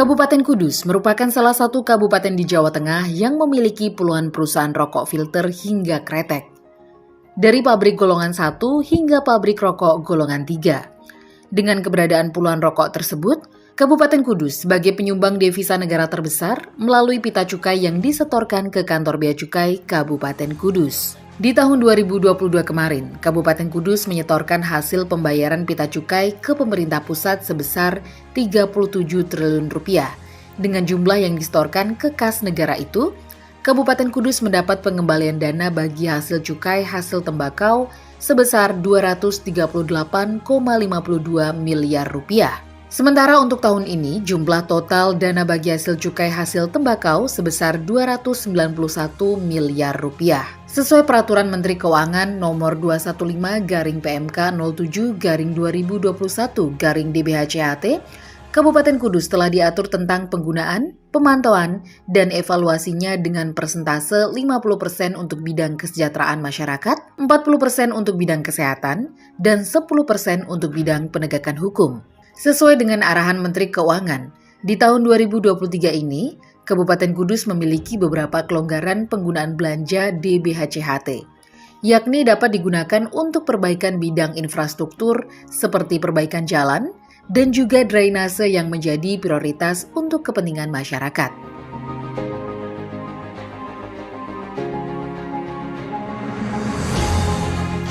Kabupaten Kudus merupakan salah satu kabupaten di Jawa Tengah yang memiliki puluhan perusahaan rokok filter hingga kretek. Dari pabrik golongan 1 hingga pabrik rokok golongan 3. Dengan keberadaan puluhan rokok tersebut, Kabupaten Kudus sebagai penyumbang devisa negara terbesar melalui pita cukai yang disetorkan ke kantor Bea Cukai Kabupaten Kudus. Di tahun 2022 kemarin, Kabupaten Kudus menyetorkan hasil pembayaran pita cukai ke pemerintah pusat sebesar 37 triliun rupiah. Dengan jumlah yang disetorkan ke kas negara itu, Kabupaten Kudus mendapat pengembalian dana bagi hasil cukai hasil tembakau sebesar 238,52 miliar rupiah. Sementara untuk tahun ini, jumlah total dana bagi hasil cukai hasil tembakau sebesar 291 miliar rupiah. Sesuai Peraturan Menteri Keuangan Nomor 215/7/2021/DBHCHT, Kabupaten Kudus telah diatur tentang penggunaan, pemantauan, dan evaluasinya dengan persentase 50% untuk bidang kesejahteraan masyarakat, 40% untuk bidang kesehatan, dan 10% untuk bidang penegakan hukum. Sesuai dengan arahan Menteri Keuangan, di tahun 2023 ini, Kabupaten Kudus memiliki beberapa kelonggaran penggunaan belanja DBHCHT, yakni dapat digunakan untuk perbaikan bidang infrastruktur seperti perbaikan jalan dan juga drainase yang menjadi prioritas untuk kepentingan masyarakat.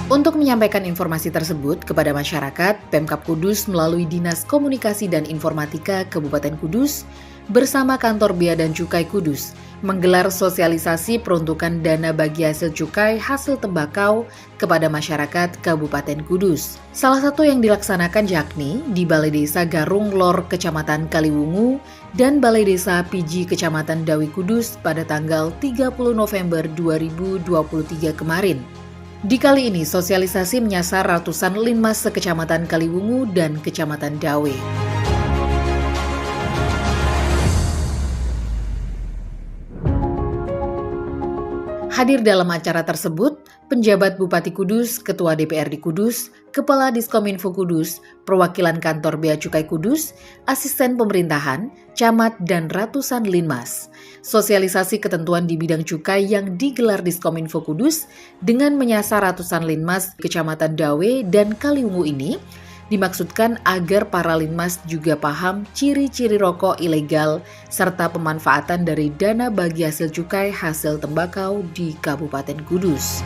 Untuk menyampaikan informasi tersebut kepada masyarakat, Pemkab Kudus melalui Dinas Komunikasi dan Informatika Kabupaten Kudus bersama Kantor Bea dan Cukai Kudus menggelar sosialisasi peruntukan dana bagi hasil cukai hasil tembakau kepada masyarakat Kabupaten Kudus. Salah satu yang dilaksanakan yakni di Balai Desa Garung Lor Kecamatan Kaliwungu dan Balai Desa Piji Kecamatan Dawi Kudus pada tanggal 30 November 2023 kemarin. Di kali ini, sosialisasi menyasar ratusan linmas sekecamatan Kaliwungu dan Kecamatan Dawe. Hadir dalam acara tersebut, penjabat Bupati Kudus, Ketua DPRD Kudus, Kepala Diskominfo Kudus, perwakilan kantor Bea Cukai Kudus, asisten pemerintahan, camat, dan ratusan linmas. Sosialisasi ketentuan di bidang cukai yang digelar Diskominfo Kudus dengan menyasar ratusan linmas Kecamatan Dawe dan Kaliwungu ini dimaksudkan agar para linmas juga paham ciri-ciri rokok ilegal serta pemanfaatan dari dana bagi hasil cukai hasil tembakau di Kabupaten Kudus.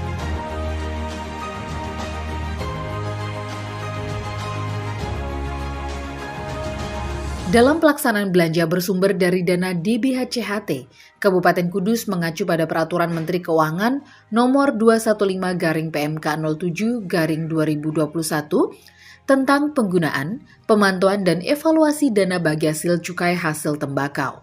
Dalam pelaksanaan belanja bersumber dari dana DBHCHT, Kabupaten Kudus mengacu pada Peraturan Menteri Keuangan Nomor 215/PMK07/2021 tentang penggunaan, pemantauan, dan evaluasi dana bagi hasil cukai hasil tembakau.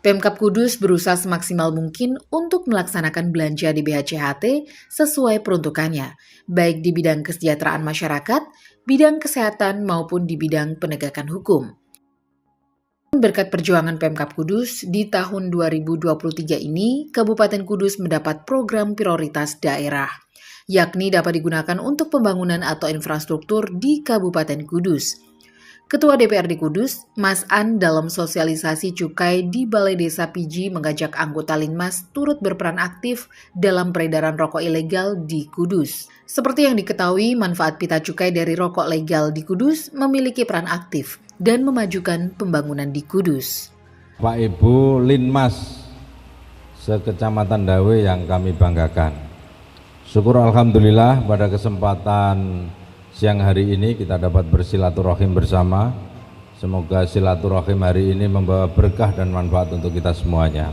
Pemkab Kudus berusaha semaksimal mungkin untuk melaksanakan belanja DBHCHT sesuai peruntukannya, baik di bidang kesejahteraan masyarakat, bidang kesehatan, maupun di bidang penegakan hukum. Berkat perjuangan Pemkab Kudus, di tahun 2023 ini, Kabupaten Kudus mendapat program prioritas daerah, yakni dapat digunakan untuk pembangunan atau infrastruktur di Kabupaten Kudus. Ketua DPRD Kudus, Mas An, dalam sosialisasi cukai di Balai Desa Piji mengajak anggota Linmas turut berperan aktif dalam peredaran rokok ilegal di Kudus. Seperti yang diketahui, manfaat pita cukai dari rokok legal di Kudus memiliki peran aktif dan memajukan pembangunan di Kudus. Pak Ibu Linmas sekecamatan Dawe yang kami banggakan. Syukur alhamdulillah pada kesempatan siang hari ini kita dapat bersilaturahim bersama. Semoga silaturahim hari ini membawa berkah dan manfaat untuk kita semuanya.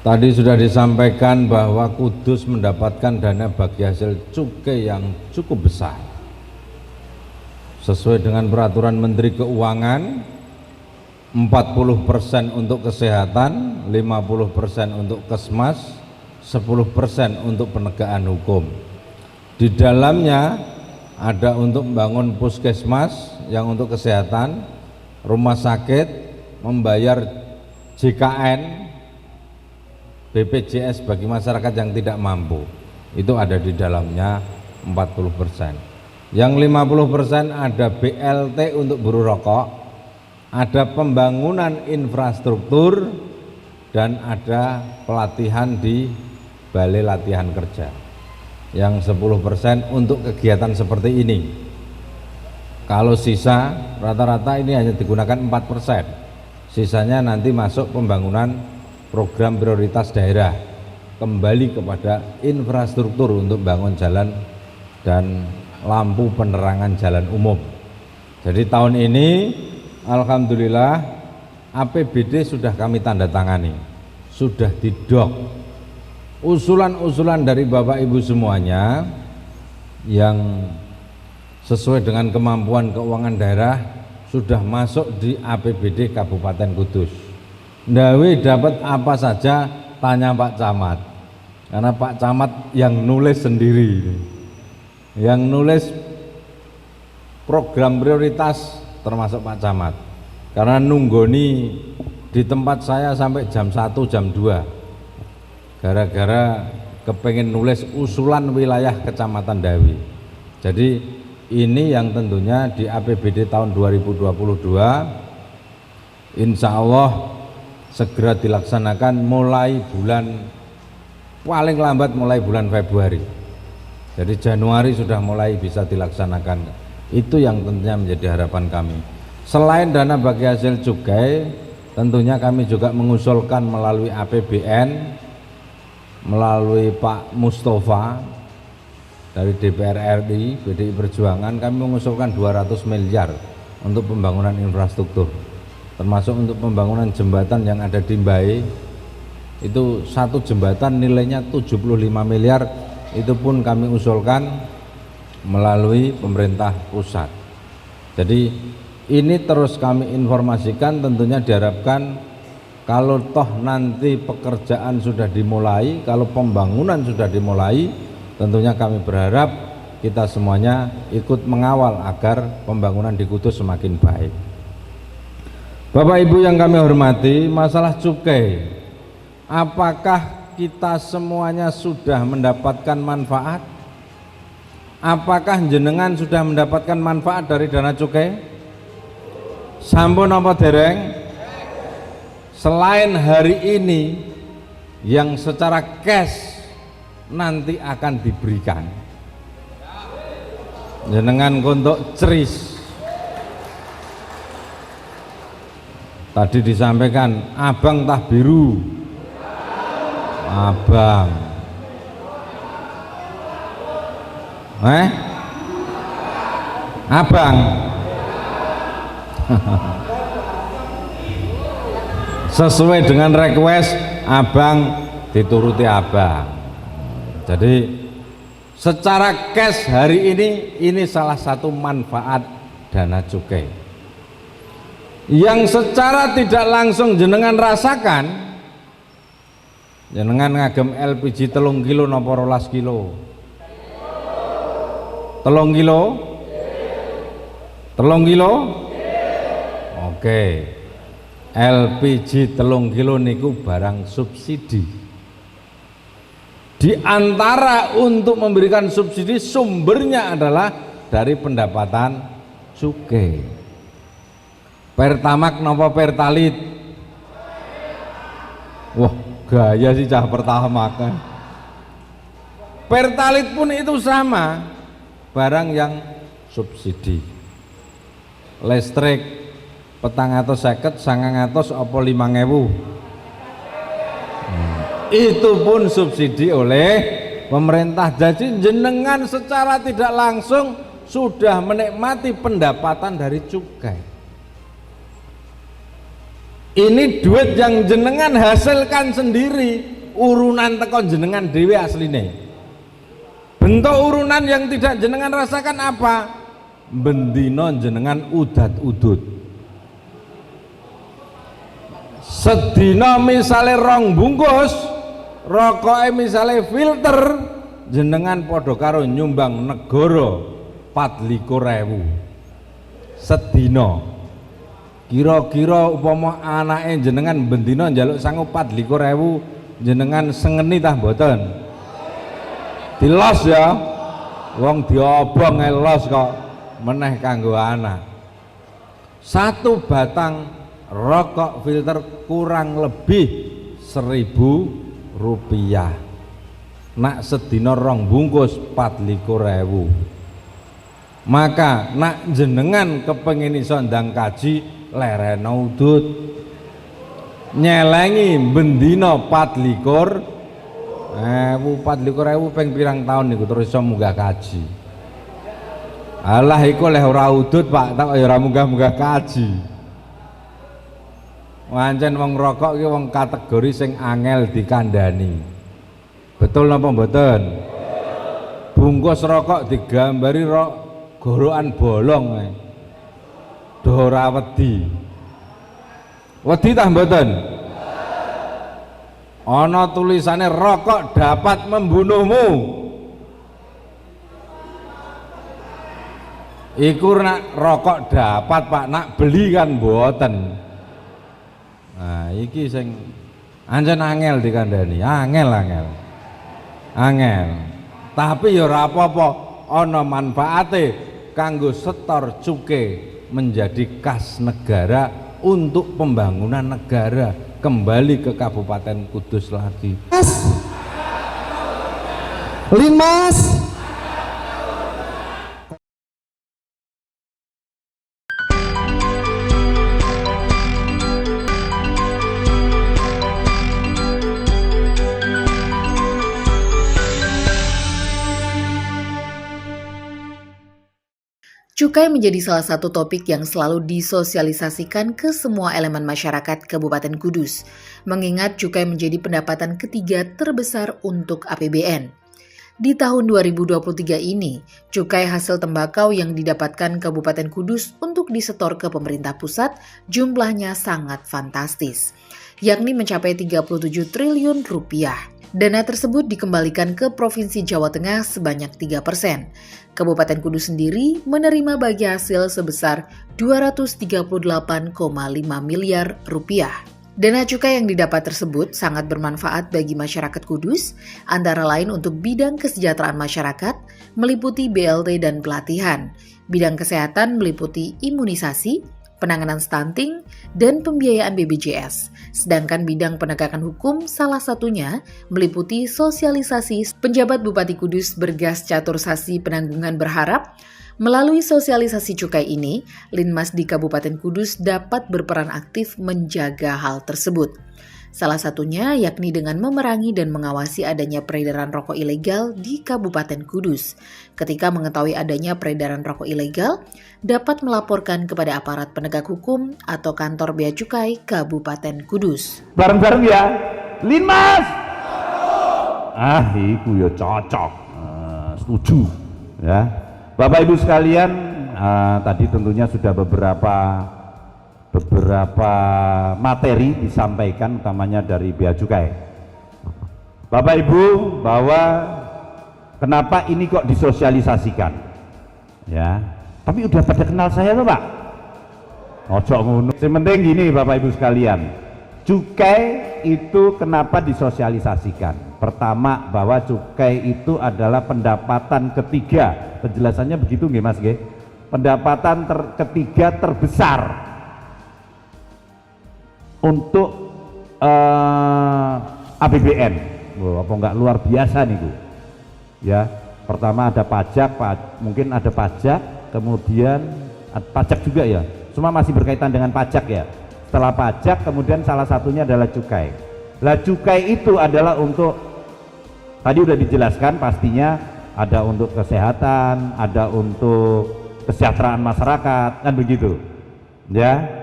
Tadi sudah disampaikan bahwa Kudus mendapatkan dana bagi hasil cukai yang cukup besar. Sesuai dengan Peraturan Menteri Keuangan, 40% untuk kesehatan, 50% untuk kesmas, 10% untuk penegakan hukum. Di dalamnya ada untuk membangun puskesmas yang untuk kesehatan, rumah sakit, membayar JKN, BPJS bagi masyarakat yang tidak mampu. Itu ada di dalamnya 40%. Yang 50% ada BLT untuk buruh rokok, ada pembangunan infrastruktur, dan ada pelatihan di balai latihan kerja yang 10% untuk kegiatan seperti ini. Kalau sisa rata-rata ini hanya digunakan 4%, sisanya nanti masuk pembangunan program prioritas daerah, kembali kepada infrastruktur untuk bangun jalan dan lampu penerangan jalan umum. Jadi tahun ini alhamdulillah APBD sudah kami tanda tangani, sudah didok. Usulan-usulan dari Bapak Ibu semuanya yang sesuai dengan kemampuan keuangan daerah sudah masuk di APBD Kabupaten Kudus. Ndawe dapat apa saja, tanya Pak Camat, karena Pak Camat yang nulis sendiri, yang nulis program prioritas termasuk Pak Camat, karena nunggoni di tempat saya sampai jam 1 jam 2 gara-gara kepengen nulis usulan wilayah Kecamatan Dawe. Jadi ini yang tentunya di APBD tahun 2022 insya Allah segera dilaksanakan mulai bulan, paling lambat mulai bulan Februari. Jadi Januari sudah mulai bisa dilaksanakan. Itu yang tentunya menjadi harapan kami. Selain dana bagi hasil cukai, tentunya kami juga mengusulkan melalui APBN, melalui Pak Mustafa dari DPR RI PDI Perjuangan, kami mengusulkan 200 miliar untuk pembangunan infrastruktur, termasuk untuk pembangunan jembatan yang ada di Mbae. Itu satu jembatan nilainya 75 miliar, itu pun kami usulkan melalui pemerintah pusat. Jadi ini terus kami informasikan, tentunya diharapkan kalau toh nanti pekerjaan sudah dimulai, kalau pembangunan sudah dimulai, tentunya kami berharap kita semuanya ikut mengawal agar pembangunan di Kudus semakin baik. Bapak Ibu yang kami hormati, masalah cukai, apakah kita semuanya sudah mendapatkan manfaat? Apakah jenengan sudah mendapatkan manfaat dari dana cukai? Sampun apa dereng? Selain hari ini yang secara cash nanti akan diberikan, jenengan untuk ceris. Tadi disampaikan abang tah biru, abang abang sesuai dengan request abang dituruti abang. Jadi secara cash hari ini salah satu manfaat dana cukai yang secara tidak langsung jenengan rasakan. Jenengan ngagem LPG 3 kilo napa 12 kilo? 3 kilo? 3 kilo? Oke. LPG 3 kilo niku barang subsidi. Di antara untuk memberikan subsidi sumbernya adalah dari pendapatan cukai. Pertamax napa Pertalit? Wah, gaya sih cah Pertamax kan. Pertalit pun itu sama, barang yang subsidi. Listrik 450, 900 apa 5.000, itu pun subsidi oleh pemerintah. Jadi jenengan secara tidak langsung sudah menikmati pendapatan dari cukai. Ini duit yang jenengan hasilkan sendiri, urunan tekon jenengan dewe asline. Bentuk urunan yang tidak jenengan rasakan apa? Bendino jenengan udat-udut. Sedina misalnya 2 bungkus, rokoknya misalnya filter, jenengan podo karo nyumbang negara 24.000 sedina. Kira-kira upama anake jenengan bendino njaluk sangu 24.000, jenengan sengeni tah mboten? Dilos ya, wong diobong los kok meneh kanggo anak. Satu batang rokok filter kurang lebih 1.000 rupiah. Nak sedina rong bungkus 24.000. Maka nak jenengan kepengen iso ndang kaji lereno udut nyelengi bendina 24.000 ping pirang tahun niku terus iso munggah kaji. Alah iku leh ora udut Pak, tak ya ora munggah-munggah kaji. Wancen wong rokok ki wong kategori sing angel dikandani. Betul napa mboten? Bungkus rokok digambari gorokan bolong ae. Do ora wedi. Wedi tah mboten? Ana tulisane rokok dapat membunuhmu. Iku nak rokok dapat Pak, nak beli kan mboten. Nah, iki sing ancen angel dikandani, angel. Tapi ya ora apa-apa, ana manfaate kanggo setor cukai menjadi kas negara untuk pembangunan negara kembali ke Kabupaten Kudus lagi. Linmas. Cukai menjadi salah satu topik yang selalu disosialisasikan ke semua elemen masyarakat Kabupaten Kudus, mengingat cukai menjadi pendapatan ketiga terbesar untuk APBN. Di tahun 2023 ini, cukai hasil tembakau yang didapatkan Kabupaten Kudus untuk disetor ke pemerintah pusat jumlahnya sangat fantastis, yakni mencapai 37 triliun rupiah. Dana tersebut dikembalikan ke Provinsi Jawa Tengah sebanyak 3%. Kabupaten Kudus sendiri menerima bagi hasil sebesar 238,5 miliar rupiah. Dana cukai yang didapat tersebut sangat bermanfaat bagi masyarakat Kudus, antara lain untuk bidang kesejahteraan masyarakat, meliputi BLT dan pelatihan, bidang kesehatan meliputi imunisasi, penanganan stunting, dan pembiayaan BPJS. Sedangkan bidang penegakan hukum salah satunya meliputi sosialisasi. Penjabat Bupati Kudus Bergas Catursasi Penanggungan berharap melalui sosialisasi cukai ini, Linmas di Kabupaten Kudus dapat berperan aktif menjaga hal tersebut. Salah satunya yakni dengan memerangi dan mengawasi adanya peredaran rokok ilegal di Kabupaten Kudus. Ketika mengetahui adanya peredaran rokok ilegal, dapat melaporkan kepada aparat penegak hukum atau kantor Bea Cukai Kabupaten Kudus. Bareng-bareng ya, Linmas. Iku ya cocok, setuju ya. Bapak Ibu sekalian, tadi tentunya sudah beberapa materi disampaikan, utamanya dari Bea Cukai. Bapak Ibu, bahwa kenapa ini kok disosialisasikan ya, tapi udah pada kenal saya tuh Pak. Ojo ngono. Yang penting gini Bapak Ibu sekalian, cukai itu kenapa disosialisasikan? Pertama, bahwa cukai itu adalah pendapatan ketiga, penjelasannya begitu nggih Mas nggih? Pendapatan ketiga terbesar untuk APBN. Apa enggak luar biasa nih Bu ya. Pertama ada pajak, mungkin ada pajak, kemudian pajak juga ya, semua masih berkaitan dengan pajak ya. Setelah pajak kemudian salah satunya adalah cukai. Lah cukai itu adalah untuk, tadi udah dijelaskan, pastinya ada untuk kesehatan, ada untuk kesejahteraan masyarakat, kan begitu ya.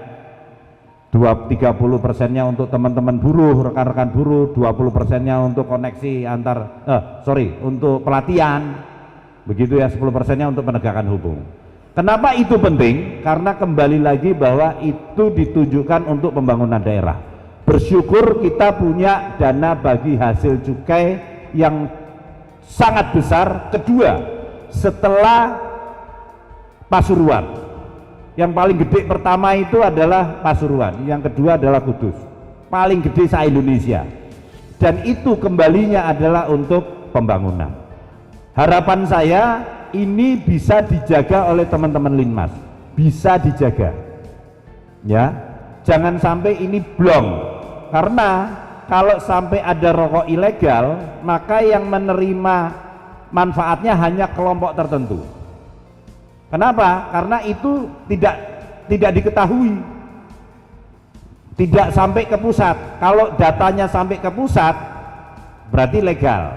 30%-nya untuk teman-teman buruh, rekan-rekan buruh, 20%-nya untuk koneksi untuk pelatihan, begitu ya, 10%-nya untuk penegakan hukum. Kenapa itu penting? Karena kembali lagi bahwa itu ditujukan untuk pembangunan daerah. Bersyukur kita punya dana bagi hasil cukai yang sangat besar. Kedua, setelah Pasuruan, yang paling gede pertama itu adalah Pasuruan, yang kedua adalah Kudus, paling gede se-Indonesia, dan itu kembalinya adalah untuk pembangunan. Harapan saya ini bisa dijaga oleh teman-teman Linmas, bisa dijaga Ya, jangan sampai ini blong, karena kalau sampai ada rokok ilegal, maka yang menerima manfaatnya hanya kelompok tertentu. Kenapa? Karena itu tidak diketahui, tidak sampai ke pusat. Kalau datanya sampai ke pusat, berarti legal.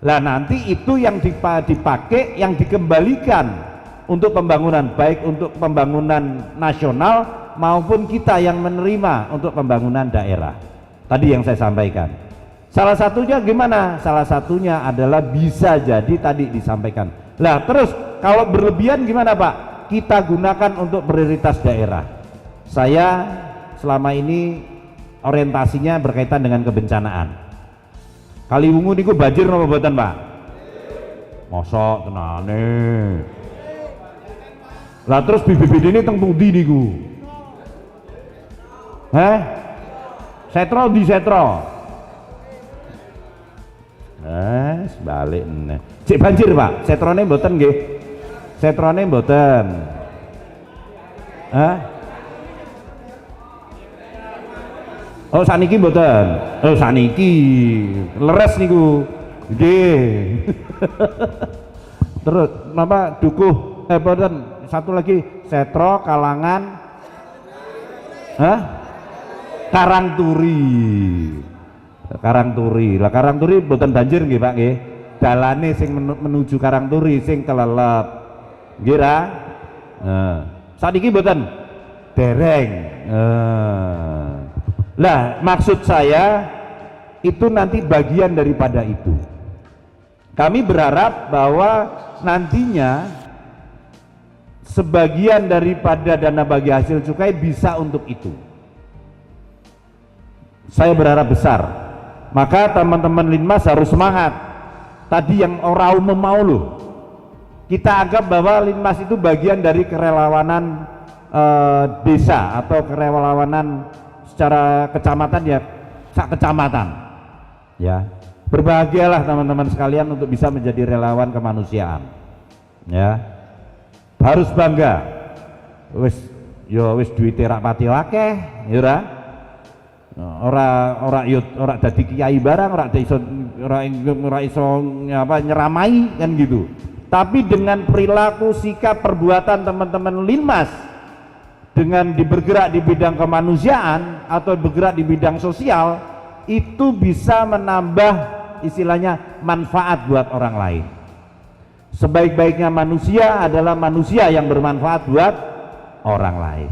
Lah nanti itu yang dipakai, yang dikembalikan untuk pembangunan, baik untuk pembangunan nasional maupun kita yang menerima untuk pembangunan daerah. Tadi yang saya sampaikan. Salah satunya gimana? Salah satunya adalah bisa jadi tadi disampaikan. Lah terus kalau berlebihan gimana Pak? Kita gunakan untuk prioritas daerah. Saya selama ini orientasinya berkaitan dengan kebencanaan. Kaliwungu niku banjir napa mboten Pak? Mosok tenane. Lah terus bibit-bibit ini teng pundi niku? Setro di setro. Sebalik meneh. Cek banjir Pak, setrone mboten nggih. Setrone mboten. Oh saniki mboten. Oh saniki leres niku. Nggih. Terus napa dukuh mboten, satu lagi setro kalangan Karangturi. Karangturi. Lah Karangturi mboten banjir nggih Pak nggih. Dalane sing menuju Karangturi sing kelelep. Nggih ra? Saniki mboten dereng. Lah maksud saya itu nanti bagian daripada itu. Kami berharap bahwa nantinya sebagian daripada dana bagi hasil cukai bisa untuk itu. Saya berharap besar. Maka teman-teman Linmas harus semangat. Tadi yang orang umum mau loh. Kita anggap bahwa Linmas itu bagian dari kerelawanan desa atau kerelawanan secara kecamatan, ya sak kecamatan. Ya, berbahagialah teman-teman sekalian untuk bisa menjadi relawan kemanusiaan. Ya, harus bangga. Wis duwite rak pati akeh, ya ora? Ora dadi kiai barang, ora iso nyeramai kan gitu. Tapi dengan perilaku, sikap, perbuatan teman-teman Linmas dengan bergerak di bidang kemanusiaan atau bergerak di bidang sosial, itu bisa menambah istilahnya manfaat buat orang lain. Sebaik-baiknya manusia adalah manusia yang bermanfaat buat orang lain.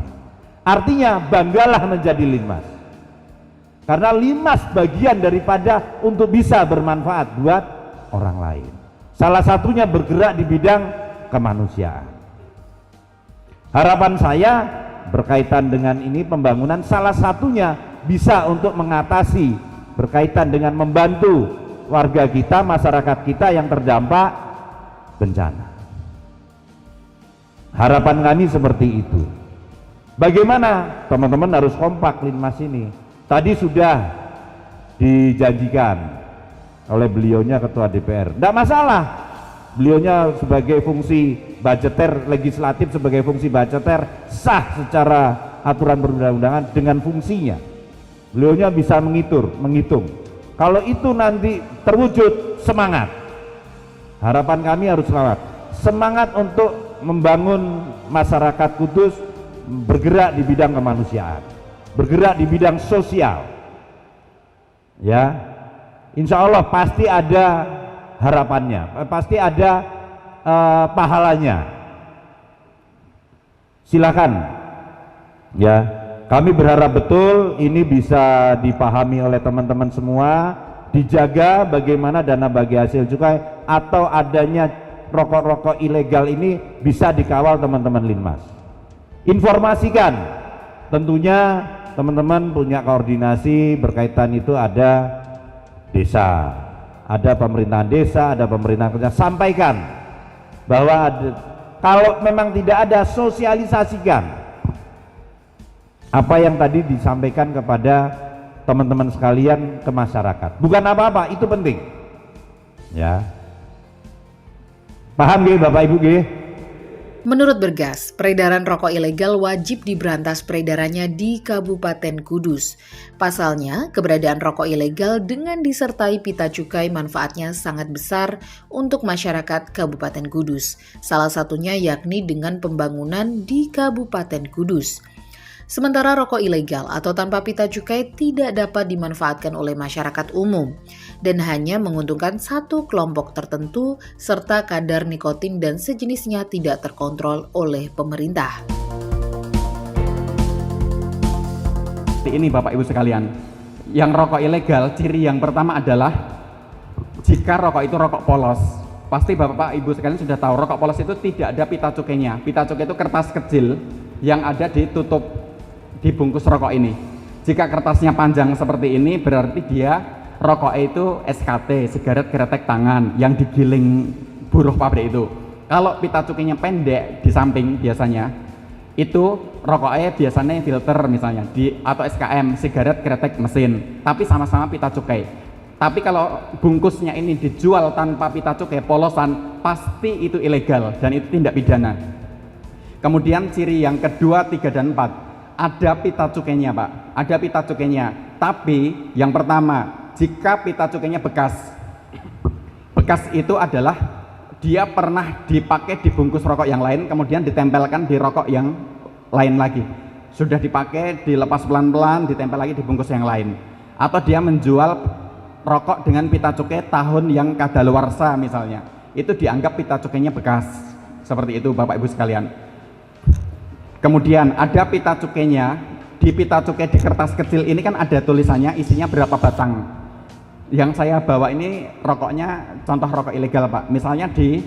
Artinya banggalah menjadi Linmas, karena Linmas bagian daripada untuk bisa bermanfaat buat orang lain. Salah satunya bergerak di bidang kemanusiaan. Harapan saya berkaitan dengan ini pembangunan, salah satunya bisa untuk mengatasi berkaitan dengan membantu warga kita, masyarakat kita yang terdampak bencana. Harapan kami seperti itu. Bagaimana? Teman-teman harus kompak Linmas ini. Tadi sudah dijanjikan oleh beliaunya Ketua DPR. Tidak masalah. Beliaunya sebagai fungsi budgeter legislatif, sebagai fungsi budgeter sah secara aturan perundang-undangan dengan fungsinya. Beliaunya bisa menghitung. Kalau itu nanti terwujud, semangat. Harapan kami harus selamat. Semangat untuk membangun masyarakat Kudus, bergerak di bidang kemanusiaan, bergerak di bidang sosial. Ya, insya Allah pasti ada harapannya, pasti ada pahalanya. Silakan. Ya, kami berharap betul ini bisa dipahami oleh teman-teman semua, dijaga bagaimana dana bagi hasil cukai atau adanya rokok-rokok ilegal ini bisa dikawal teman-teman Linmas. Informasikan, tentunya teman-teman punya koordinasi berkaitan itu, ada desa, ada pemerintahan desa, ada pemerintahan kota. Sampaikan bahwa kalau memang tidak ada, sosialisasikan apa yang tadi disampaikan kepada teman-teman sekalian ke masyarakat. Bukan apa-apa, itu penting. Ya, paham nggih Bapak Ibu nggih? Menurut Bergas, peredaran rokok ilegal wajib diberantas peredarannya di Kabupaten Kudus. Pasalnya, keberadaan rokok ilegal dengan disertai pita cukai manfaatnya sangat besar untuk masyarakat Kabupaten Kudus. Salah satunya yakni dengan pembangunan di Kabupaten Kudus. Sementara rokok ilegal atau tanpa pita cukai tidak dapat dimanfaatkan oleh masyarakat umum dan hanya menguntungkan satu kelompok tertentu serta kadar nikotin dan sejenisnya tidak terkontrol oleh pemerintah. Ini Bapak Ibu sekalian, yang rokok ilegal ciri yang pertama adalah jika rokok itu rokok polos. Pasti Bapak Ibu sekalian sudah tahu rokok polos itu tidak ada pita cukainya. Pita cukai itu kertas kecil yang ada di bungkus rokok ini. Jika kertasnya panjang seperti ini berarti dia rokok itu SKT, sigaret kretek tangan yang digiling buruh pabrik itu. Kalau pita cukainya pendek di samping biasanya itu rokoknya biasanya filter misalnya atau SKM, sigaret kretek mesin, tapi sama-sama pita cukai. Tapi kalau bungkusnya ini dijual tanpa pita cukai polosan, pasti itu ilegal dan itu tindak pidana. Kemudian ciri yang kedua, 3 dan 4. Ada pita cukainya Pak, ada pita cukainya. Tapi yang pertama, jika pita cukainya bekas itu adalah dia pernah dipakai di bungkus rokok yang lain, kemudian ditempelkan di rokok yang lain lagi. Sudah dipakai, dilepas pelan-pelan, ditempel lagi di bungkus yang lain. Atau dia menjual rokok dengan pita cukai tahun yang kadaluarsa misalnya, itu dianggap pita cukainya bekas. Seperti itu Bapak Ibu sekalian. Kemudian ada pita cukainya, di pita cukai di kertas kecil ini kan ada tulisannya isinya berapa batang. Yang saya bawa ini rokoknya contoh rokok ilegal Pak. Misalnya di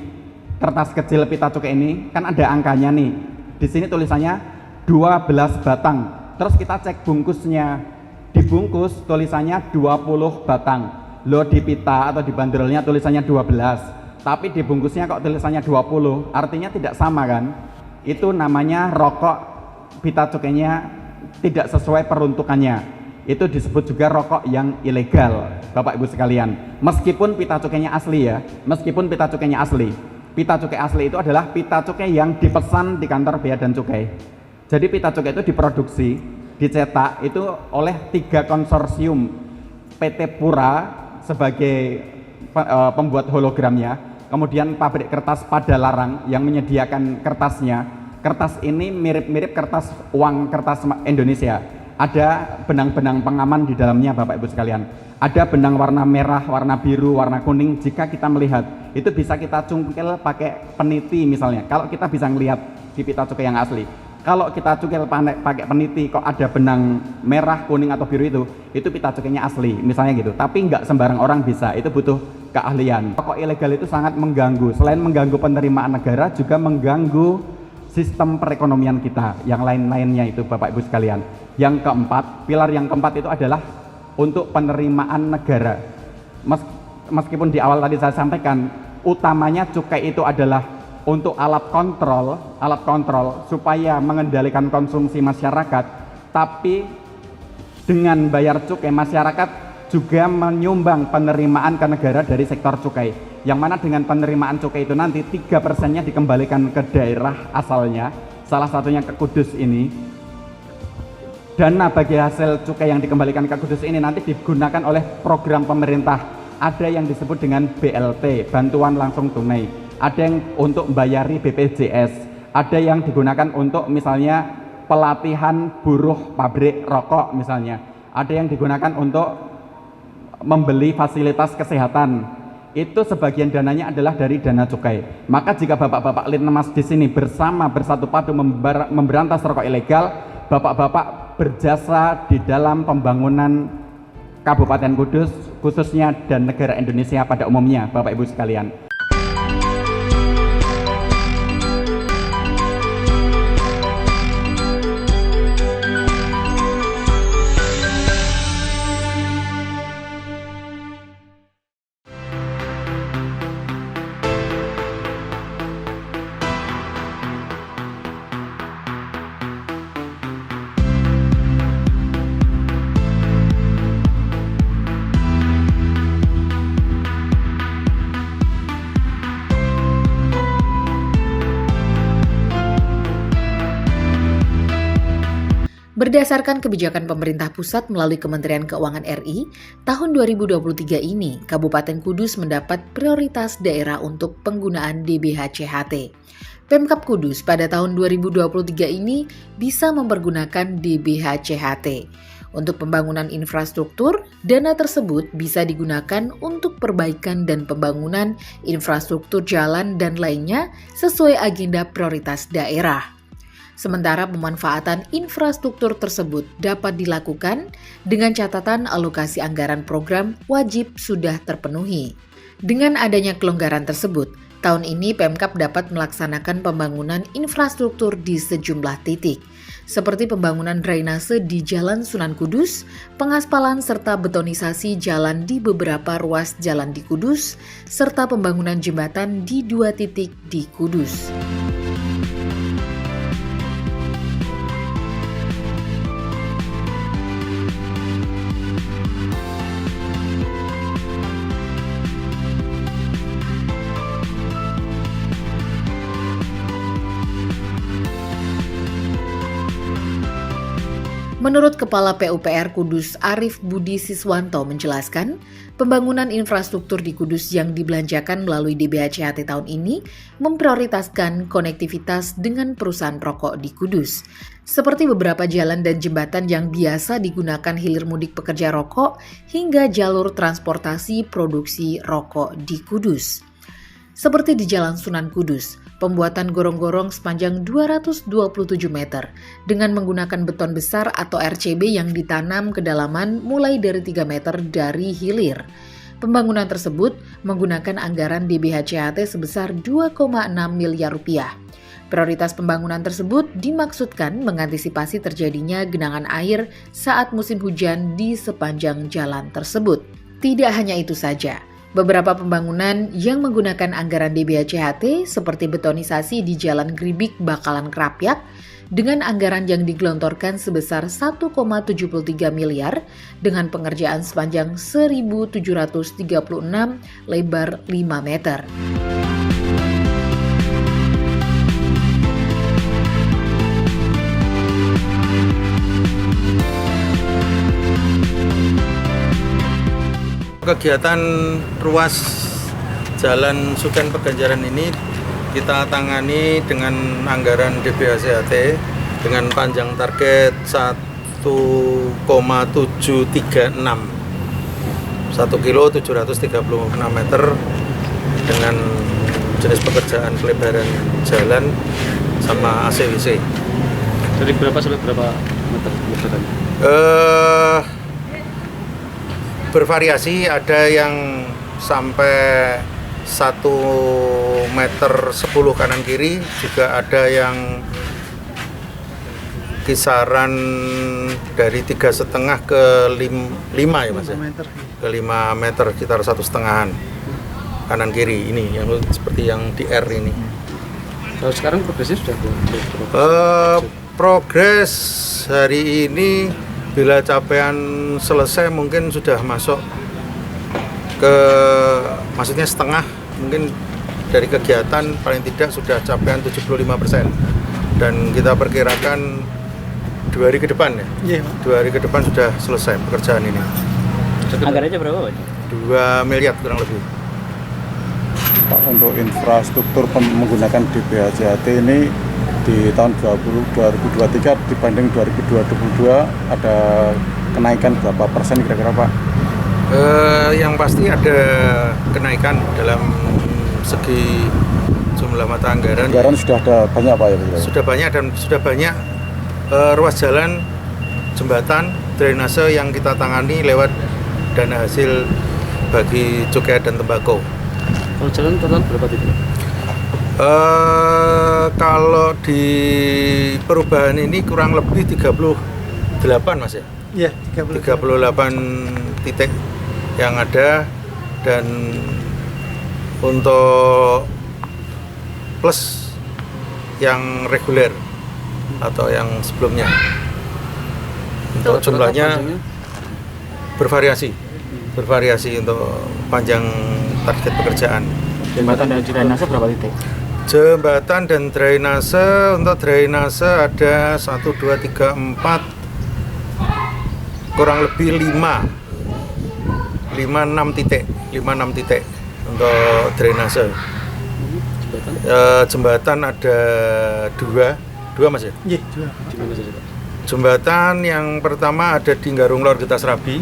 kertas kecil pita cukai ini kan ada angkanya nih. Di sini tulisannya 12 batang. Terus kita cek bungkusnya. Di bungkus tulisannya 20 batang. Loh di pita atau di bandrolnya tulisannya 12. Tapi di bungkusnya kok tulisannya 20. Artinya tidak sama kan? Itu namanya rokok pita cukainya tidak sesuai peruntukannya. Itu disebut juga rokok yang ilegal Bapak Ibu sekalian. Meskipun pita cukainya asli ya, meskipun pita cukainya asli. Pita cukai asli itu adalah pita cukai yang dipesan di kantor Bea dan Cukai. Jadi pita cukai itu diproduksi, dicetak itu oleh 3 konsorsium. PT Pura sebagai pembuat hologramnya, kemudian pabrik kertas Padalarang yang menyediakan kertasnya. Kertas ini mirip-mirip kertas uang kertas Indonesia. Ada benang-benang pengaman di dalamnya Bapak Ibu sekalian. Ada benang warna merah, warna biru, warna kuning. Jika kita melihat, itu bisa kita cungkil pakai peniti misalnya. Kalau kita bisa melihat di pita cukai yang asli. Kalau kita cungkil pakai peniti kok ada benang merah, kuning atau biru itu pita cukainya asli misalnya gitu. Tapi nggak sembarang orang bisa, itu butuh keahlian. Rokok ilegal itu sangat mengganggu. Selain mengganggu penerimaan negara, juga mengganggu sistem perekonomian kita. Yang lain-lainnya itu Bapak Ibu sekalian. Yang keempat, pilar yang keempat itu adalah untuk penerimaan negara. Meskipun di awal tadi saya sampaikan, utamanya cukai itu adalah untuk alat kontrol supaya mengendalikan konsumsi masyarakat. Tapi dengan bayar cukai, masyarakat juga menyumbang penerimaan ke negara dari sektor cukai, yang mana dengan penerimaan cukai itu nanti 3%-nya dikembalikan ke daerah asalnya, salah satunya ke Kudus ini. Dana bagi hasil cukai yang dikembalikan ke Kudus ini nanti digunakan oleh program pemerintah. Ada yang disebut dengan BLT, bantuan langsung tunai. Ada yang untuk membayari BPJS, ada yang digunakan untuk misalnya pelatihan buruh pabrik rokok misalnya, ada yang digunakan untuk membeli fasilitas kesehatan. Itu sebagian dananya adalah dari dana cukai. Maka jika bapak-bapak Linmas di sini bersatu padu memberantas rokok ilegal, bapak-bapak berjasa di dalam pembangunan Kabupaten Kudus khususnya dan negara Indonesia pada umumnya Bapak Ibu sekalian. Berdasarkan kebijakan pemerintah pusat melalui Kementerian Keuangan RI, tahun 2023 ini Kabupaten Kudus mendapat prioritas daerah untuk penggunaan DBHCHT. Pemkab Kudus pada tahun 2023 ini bisa mempergunakan DBHCHT. Untuk pembangunan infrastruktur, dana tersebut bisa digunakan untuk perbaikan dan pembangunan infrastruktur jalan dan lainnya sesuai agenda prioritas daerah. Sementara pemanfaatan infrastruktur tersebut dapat dilakukan dengan catatan alokasi anggaran program wajib sudah terpenuhi. Dengan adanya kelonggaran tersebut, tahun ini Pemkab dapat melaksanakan pembangunan infrastruktur di sejumlah titik, seperti pembangunan drainase di Jalan Sunan Kudus, pengaspalan serta betonisasi jalan di beberapa ruas jalan di Kudus, serta pembangunan jembatan di 2 titik di Kudus. Menurut Kepala PUPR Kudus Arief Budi Siswanto menjelaskan, pembangunan infrastruktur di Kudus yang dibelanjakan melalui DBHCHT tahun ini memprioritaskan konektivitas dengan perusahaan rokok di Kudus, seperti beberapa jalan dan jembatan yang biasa digunakan hilir mudik pekerja rokok hingga jalur transportasi produksi rokok di Kudus. Seperti di Jalan Sunan Kudus, pembuatan gorong-gorong sepanjang 227 meter dengan menggunakan beton besar atau RCB yang ditanam kedalaman mulai dari 3 meter dari hilir. Pembangunan tersebut menggunakan anggaran DBHCHT sebesar 2,6 miliar rupiah. Prioritas pembangunan tersebut dimaksudkan mengantisipasi terjadinya genangan air saat musim hujan di sepanjang jalan tersebut. Tidak hanya itu saja, beberapa pembangunan yang menggunakan anggaran DBHCHT seperti betonisasi di Jalan Gribik Bakalan Krapyak dengan anggaran yang digelontorkan sebesar 1,73 miliar dengan pengerjaan sepanjang 1.736 lebar 5 meter. Kegiatan ruas Jalan Sukan Peganjaran ini kita tangani dengan anggaran DBHCHT dengan panjang target 1,736 1 kilo 736 meter dengan jenis pekerjaan pelebaran jalan sama ACWC. Dari berapa sampai berapa meter? Bervariasi, ada yang sampai 1 meter 10 kanan kiri, juga ada yang kisaran dari 3,5 ke 5 ya mas ya? Ke 5 meter, sekitar 1,5 kanan kiri ini, yang seperti yang di R ini. Kalau sekarang progresnya sudah progres hari ini bila capaian selesai mungkin sudah masuk ke, maksudnya setengah, mungkin dari kegiatan paling tidak sudah capaian 75%, dan kita perkirakan 2 hari ke depan ya, 2 hari ke depan sudah selesai pekerjaan ini. Anggarannya berapa Pak? 2 miliar kurang lebih. Pak, untuk infrastruktur menggunakan DBHCHT ini di tahun 2023 dibanding 2022 ada kenaikan berapa persen kira-kira Pak? Yang pasti ada kenaikan dalam segi jumlah mata anggaran. Anggaran sudah ada banyak Pak ya? Sudah banyak, dan sudah banyak ruas jalan, jembatan, drainase yang kita tangani lewat dana hasil bagi cukai dan tembakau. Kalau jalan total berapa titik? Kalau di perubahan ini kurang lebih 38 mas ya? Iya, 38 titik yang ada, dan untuk plus yang reguler atau yang sebelumnya. Untuk jumlahnya bervariasi untuk panjang target pekerjaan. Jembatan dan drainase berapa titik? Jembatan dan drainase, untuk drainase ada 1, 2, 3, 4, kurang lebih 5-6 titik untuk drainase. Jembatan ada dua Mas ya? Iya, di mana saja Pak? Jembatan yang pertama ada di Garung Lor Getas Rabi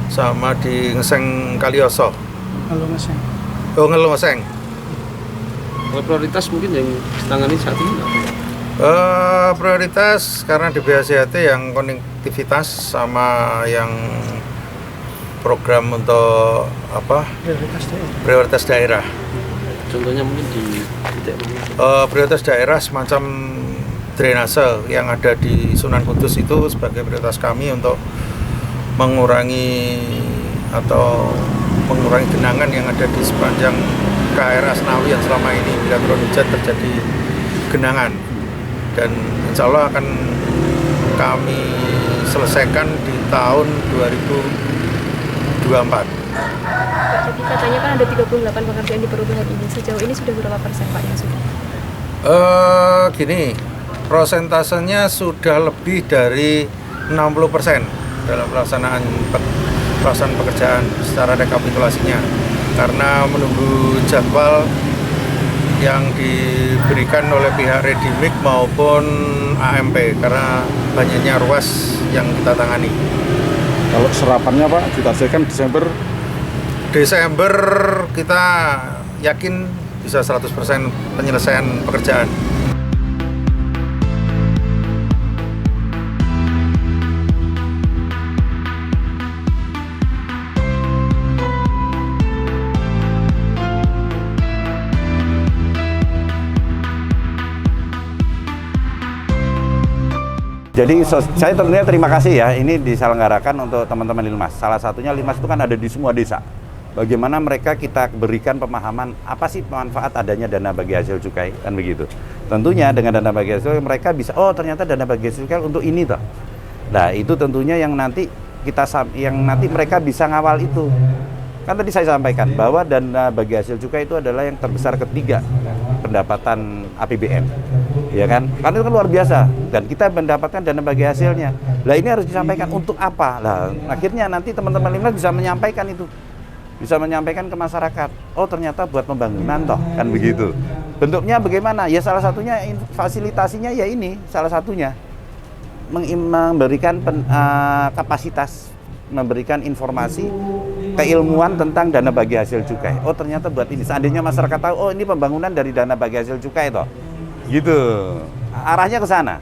sama di Ngeseng Kalioso. Ngeloseng. Kalau prioritas mungkin yang ditangani saat ini apa? Prioritas karena di BHCHT yang konektivitas sama yang program untuk prioritas daerah. Contohnya mungkin di titik mana? Prioritas daerah semacam drainase yang ada di Sunan Kudus itu sebagai prioritas kami untuk mengurangi genangan yang ada di sepanjang KR Asnawi yang selama ini bila turun hujan terjadi genangan, dan insya Allah akan kami selesaikan di tahun 2024. Jadi katanya kan ada 38 pekerjaan di perubahan ini. Sejauh ini sudah berapa persen Pak yang sudah? Gini, prosentasenya sudah lebih dari 60% dalam pelaksanaan pekerjaan secara rekapitulasinya, karena menunggu jadwal yang diberikan oleh pihak Redimik maupun AMP karena banyaknya ruas yang kita tangani. Kalau serapannya Pak ditargetkan Desember kita yakin bisa 100% penyelesaian pekerjaan. Jadi saya tentunya terima kasih ya, ini diselenggarakan untuk teman-teman Linmas. Salah satunya Linmas itu kan ada di semua desa. Bagaimana mereka kita berikan pemahaman apa sih manfaat adanya dana bagi hasil cukai, kan begitu. Tentunya dengan dana bagi hasil mereka bisa, oh ternyata dana bagi hasil cukai untuk ini toh. Nah itu tentunya yang nanti mereka bisa ngawal itu. Kan tadi saya sampaikan bahwa dana bagi hasil cukai itu adalah yang terbesar ketiga pendapatan APBN, ya kan? Karena itu kan luar biasa dan kita mendapatkan dana bagi hasilnya. Lah ini harus disampaikan untuk apa? Lah akhirnya nanti teman-teman Linmas bisa menyampaikan itu, bisa menyampaikan ke masyarakat. Oh ternyata buat pembangunan toh, kan begitu. Bentuknya bagaimana? Ya salah satunya fasilitasinya ya ini, salah satunya memberikan kapasitas, memberikan informasi keilmuan tentang dana bagi hasil cukai. Oh ternyata buat ini. Seandainya masyarakat tahu, oh ini pembangunan dari dana bagi hasil cukai toh. Gitu. Arahnya ke sana.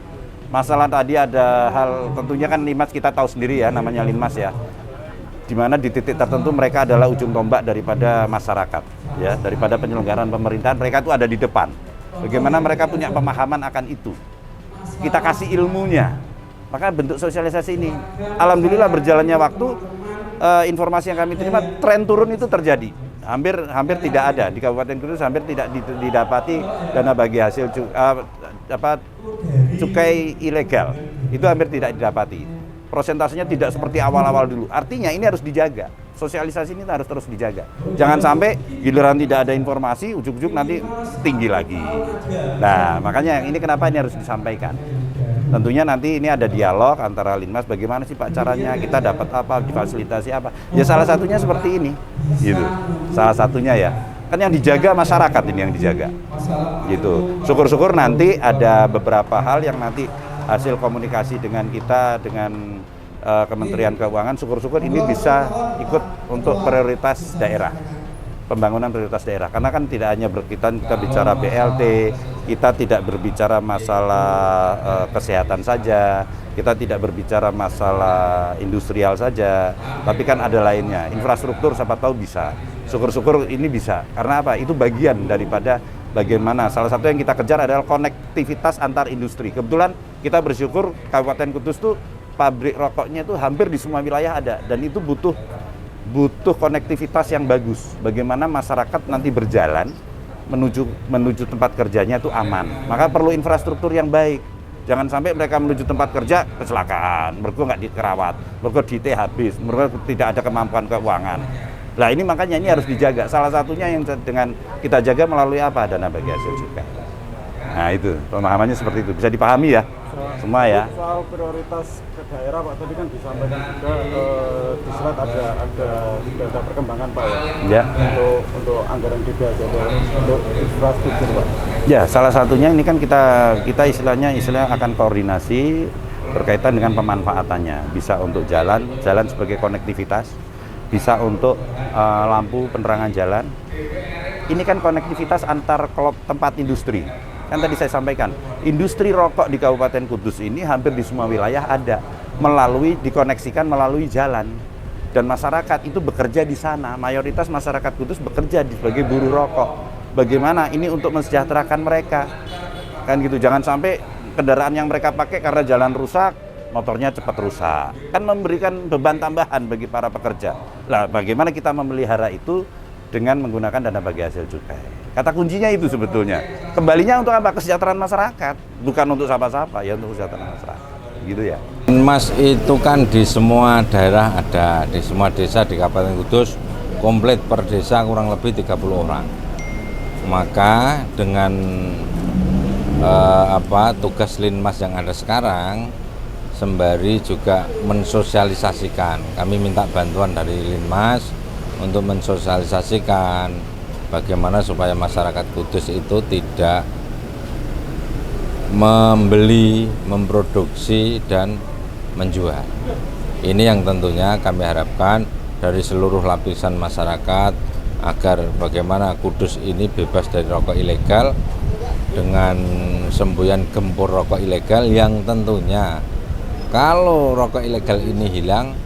Masalah tadi ada hal, tentunya kan Linmas kita tahu sendiri ya, namanya Linmas ya. Di mana di titik tertentu mereka adalah ujung tombak daripada masyarakat, ya, daripada penyelenggaraan pemerintahan, mereka itu ada di depan. Bagaimana mereka punya pemahaman akan itu. Kita kasih ilmunya. Maka bentuk sosialisasi ini, alhamdulillah berjalannya waktu, informasi yang kami terima, tren turun itu terjadi. Hampir tidak ada di Kabupaten Kudus, hampir tidak didapati dana bagi hasil cukai ilegal. Itu hampir tidak didapati. Prosentasenya tidak seperti awal-awal dulu. Artinya ini harus dijaga. Sosialisasi ini harus terus dijaga. Jangan sampai giliran tidak ada informasi, ujuk-ujuk nanti tinggi lagi. Nah, makanya ini kenapa ini harus disampaikan. Tentunya nanti ini ada dialog antara Linmas, bagaimana sih Pak caranya, kita dapat apa, difasilitasi apa. Ya salah satunya seperti ini, gitu. Salah satunya ya, kan yang dijaga masyarakat ini yang dijaga, gitu. Syukur-syukur nanti ada beberapa hal yang nanti hasil komunikasi dengan kita, dengan Kementerian Keuangan, syukur-syukur ini bisa ikut untuk prioritas daerah. Pembangunan prioritas daerah, karena kan tidak hanya kita bicara BLT, kita tidak berbicara masalah kesehatan saja, kita tidak berbicara masalah industrial saja, tapi kan ada lainnya, infrastruktur siapa tahu bisa, syukur-syukur ini bisa, karena apa? Itu bagian daripada bagaimana, salah satu yang kita kejar adalah konektivitas antar industri. Kebetulan kita bersyukur Kabupaten Kudus tuh pabrik rokoknya itu hampir di semua wilayah ada, dan itu butuh konektivitas yang bagus. Bagaimana masyarakat nanti berjalan menuju tempat kerjanya itu aman. Maka perlu infrastruktur yang baik. Jangan sampai mereka menuju tempat kerja kecelakaan, mereka nggak dikerawat, mereka DT habis, mereka tidak ada kemampuan keuangan. Nah ini makanya ini harus dijaga. Salah satunya yang dengan kita jaga melalui apa? Dana bagi hasil cukai. Nah itu pemahamannya seperti itu. Bisa dipahami ya? semua ya. Soal prioritas ke daerah Pak, tadi kan disampaikan juga di surat ada perkembangan Pak Ya. untuk anggaran DBH untuk infrastruktur Pak. Ya, salah satunya ini kan kita istilahnya akan koordinasi berkaitan dengan pemanfaatannya. Bisa untuk jalan sebagai konektivitas, bisa untuk lampu penerangan jalan. Ini kan konektivitas antar tempat industri. Kan tadi saya sampaikan, industri rokok di Kabupaten Kudus ini hampir di semua wilayah ada, dikoneksikan melalui jalan. Dan masyarakat itu bekerja di sana, mayoritas masyarakat Kudus bekerja sebagai buruh rokok. Bagaimana ini untuk mensejahterakan mereka? Kan gitu, jangan sampai kendaraan yang mereka pakai karena jalan rusak, motornya cepat rusak. Kan memberikan beban tambahan bagi para pekerja. Lah, bagaimana kita memelihara itu dengan menggunakan dana bagi hasil cukai? Kata kuncinya itu sebetulnya. Kembalinya untuk apa? Kesejahteraan masyarakat, bukan untuk siapa-siapa, ya untuk kesejahteraan masyarakat. Gitu ya. Linmas itu kan di semua daerah ada, di semua desa di Kabupaten Kudus komplit per desa kurang lebih 30 orang. Maka dengan tugas Linmas yang ada sekarang, sembari juga mensosialisasikan. Kami minta bantuan dari Linmas untuk mensosialisasikan bagaimana supaya masyarakat Kudus itu tidak membeli, memproduksi, dan menjual. Ini yang tentunya kami harapkan dari seluruh lapisan masyarakat agar bagaimana Kudus ini bebas dari rokok ilegal dengan semboyan gempur rokok ilegal yang tentunya kalau rokok ilegal ini hilang,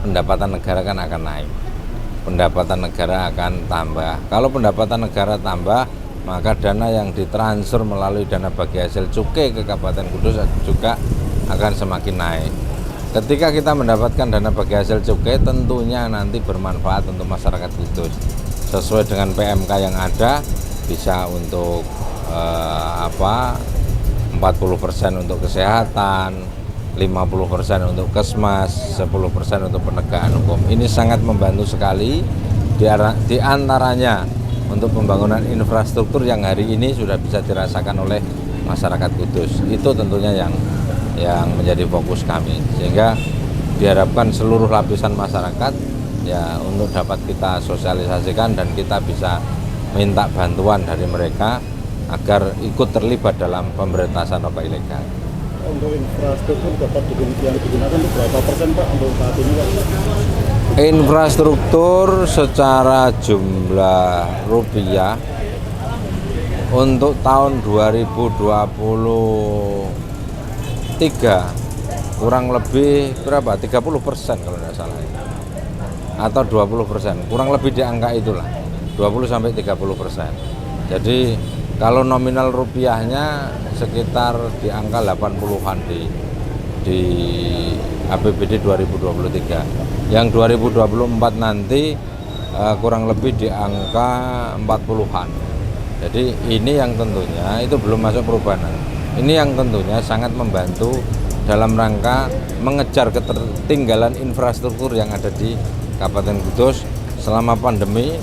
pendapatan negara kan akan naik. Pendapatan negara akan tambah. Kalau pendapatan negara tambah, maka dana yang ditransfer melalui dana bagi hasil cukai ke Kabupaten Kudus juga akan semakin naik. Ketika kita mendapatkan dana bagi hasil cukai, tentunya nanti bermanfaat untuk masyarakat Kudus. Sesuai dengan PMK yang ada, bisa untuk 40% untuk kesehatan, 50% untuk kesmas, 10% untuk penegakan hukum. Ini sangat membantu sekali di antaranya untuk pembangunan infrastruktur yang hari ini sudah bisa dirasakan oleh masyarakat Kudus. Itu tentunya yang menjadi fokus kami, sehingga diharapkan seluruh lapisan masyarakat ya untuk dapat kita sosialisasikan dan kita bisa minta bantuan dari mereka agar ikut terlibat dalam pemberantasan rokok ilegal. Untuk infrastruktur dapat digunakan untuk berapa persen Pak untuk saat ini Pak? Infrastruktur secara jumlah rupiah untuk tahun 2023 kurang lebih berapa? 30% kalau tidak salah, atau 20%, kurang lebih di angka itulah, 20-30%. Jadi kalau nominal rupiahnya sekitar di angka 80-an di APBD 2023. Yang 2024 nanti kurang lebih di angka 40-an. Jadi ini yang tentunya itu belum masuk perubahan. Ini yang tentunya sangat membantu dalam rangka mengejar ketertinggalan infrastruktur yang ada di Kabupaten Kudus selama pandemi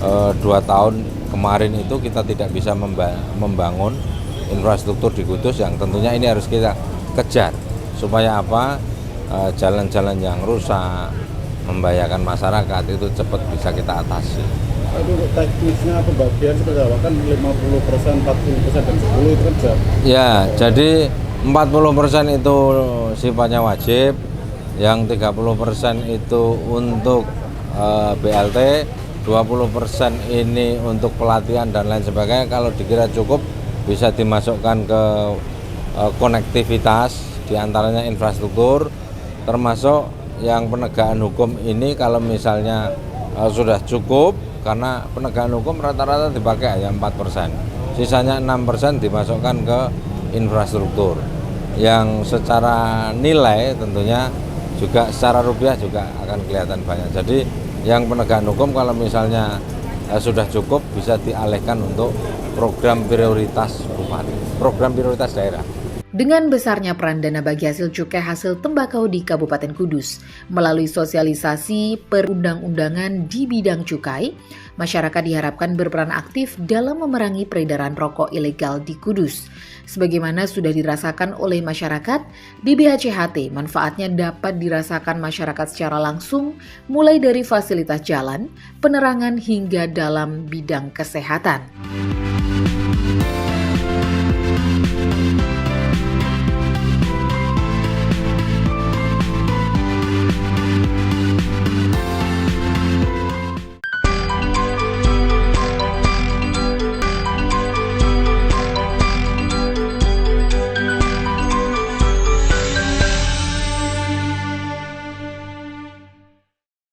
2 tahun kemarin itu kita tidak bisa membangun infrastruktur di Kudus yang tentunya ini harus kita kejar supaya apa jalan-jalan yang rusak membahayakan masyarakat itu cepat bisa kita atasi. Itu teknisnya pembagian seperti apa kan 50%, 40% dan 10 itu kan ya, jadi 40% itu sifatnya wajib, yang 30% itu untuk BLT, 20% ini untuk pelatihan dan lain sebagainya. Kalau dikira cukup bisa dimasukkan ke konektivitas, diantaranya infrastruktur, termasuk yang penegakan hukum ini kalau misalnya sudah cukup, karena penegakan hukum rata-rata dipakai hanya 4%, sisanya 6% dimasukkan ke infrastruktur yang secara nilai tentunya juga secara rupiah juga akan kelihatan banyak. Jadi yang penegakan hukum kalau misalnya sudah cukup bisa dialihkan untuk program prioritas bupati, program prioritas daerah. Dengan besarnya peran dana bagi hasil cukai hasil tembakau di Kabupaten Kudus, melalui sosialisasi perundang-undangan di bidang cukai, Masyarakat diharapkan berperan aktif dalam memerangi peredaran rokok ilegal di Kudus. Sebagaimana sudah dirasakan oleh masyarakat, di BHCHT manfaatnya dapat dirasakan masyarakat secara langsung, mulai dari fasilitas jalan, penerangan hingga dalam bidang kesehatan.